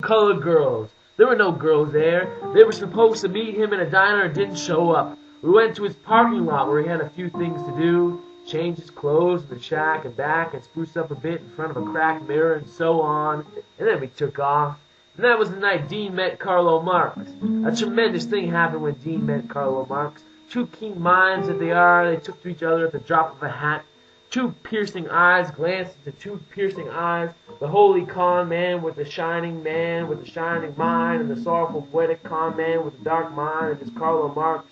Colored girls. There were no girls there. They were supposed to meet him in a diner and didn't show up. We went to his parking lot where he had a few things to do. Change his clothes in the shack and back and spruce up a bit in front of a cracked mirror and so on. And then we took off. And that was the night Dean met Carlo Marx. A tremendous thing happened when Dean met Carlo Marx. Two keen minds that they are, they took to each other at the drop of a hat. Two piercing eyes glanced into two piercing eyes. The holy con man with the shining mind, and the sorrowful poetic con man with the dark mind, and his Carlo Marx.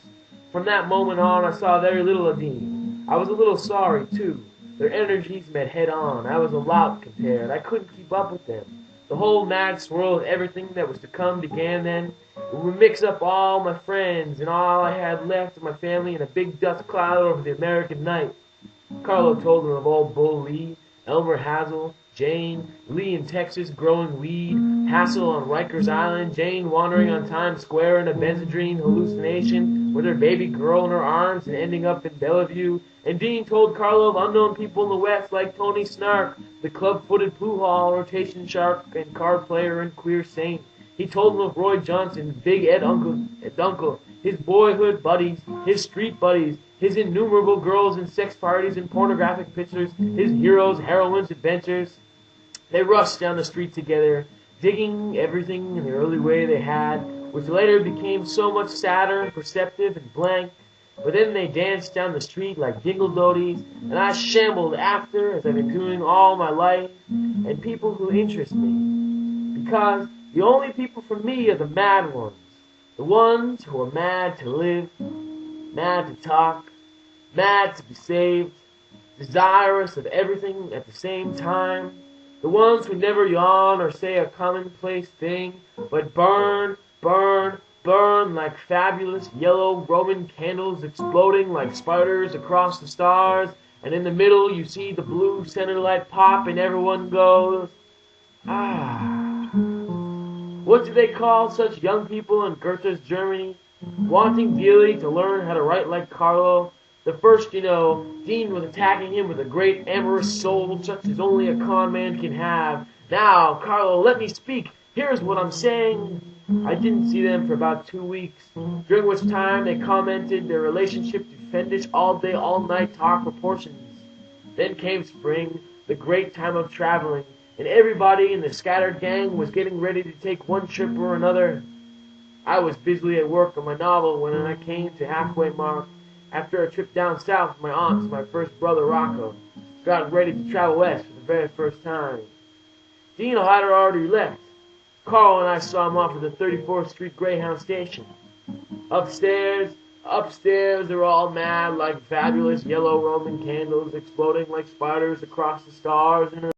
From that moment on, I saw very little of Dean. I was a little sorry, too. Their energies met head on. I was a lout compared. I couldn't keep up with them. The whole mad swirl of everything that was to come began then. We would mix up all my friends and all I had left of my family in a big dust cloud over the American night. Carlo told them of old Bull Lee, Elmer Hazel, Jane, Lee in Texas growing weed, Hassel on Rikers Island, Jane wandering on Times Square in a Benzedrine hallucination with her baby girl in her arms and ending up in Bellevue. And Dean told Carlo of unknown people in the West like Tony Snark, the club-footed poo hall, rotation shark, and card player and queer saint. He told them of Roy Johnson, Big Ed Uncle, his boyhood buddies, his street buddies, his innumerable girls and sex parties and pornographic pictures, his heroes, heroines, adventures. They rushed down the street together, digging everything in the early way they had, which later became so much sadder and perceptive and blank. But then they danced down the street like dingle-doties, and I shambled after, as I've been doing all my life, and people who interest me. Because the only people for me are the mad ones, the ones who are mad to live, mad to talk, mad to be saved, desirous of everything at the same time, the ones who never yawn or say a commonplace thing, but burn, burn, burn like fabulous yellow Roman candles exploding like spiders across the stars, and in the middle you see the blue center light pop and everyone goes, ah. What do they call such young people in Goethe's Germany? Wanting dearly to learn how to write like Carlo. The first, Dean was attacking him with a great amorous soul such as only a con man can have. Now, Carlo, let me speak. Here's what I'm saying. I didn't see them for about 2 weeks, during which time they commented their relationship to fiendish all-day, all-night talk proportions. Then came spring, the great time of traveling, and everybody in the scattered gang was getting ready to take one trip or another. I was busily at work on my novel when I came to halfway mark, after a trip down south with my aunt to my first brother Rocco, got ready to travel west for the very first time. Dean had already left. Carl and I saw him off at the 34th Street Greyhound station. Upstairs, they're all mad like fabulous yellow Roman candles exploding like spiders across the stars, and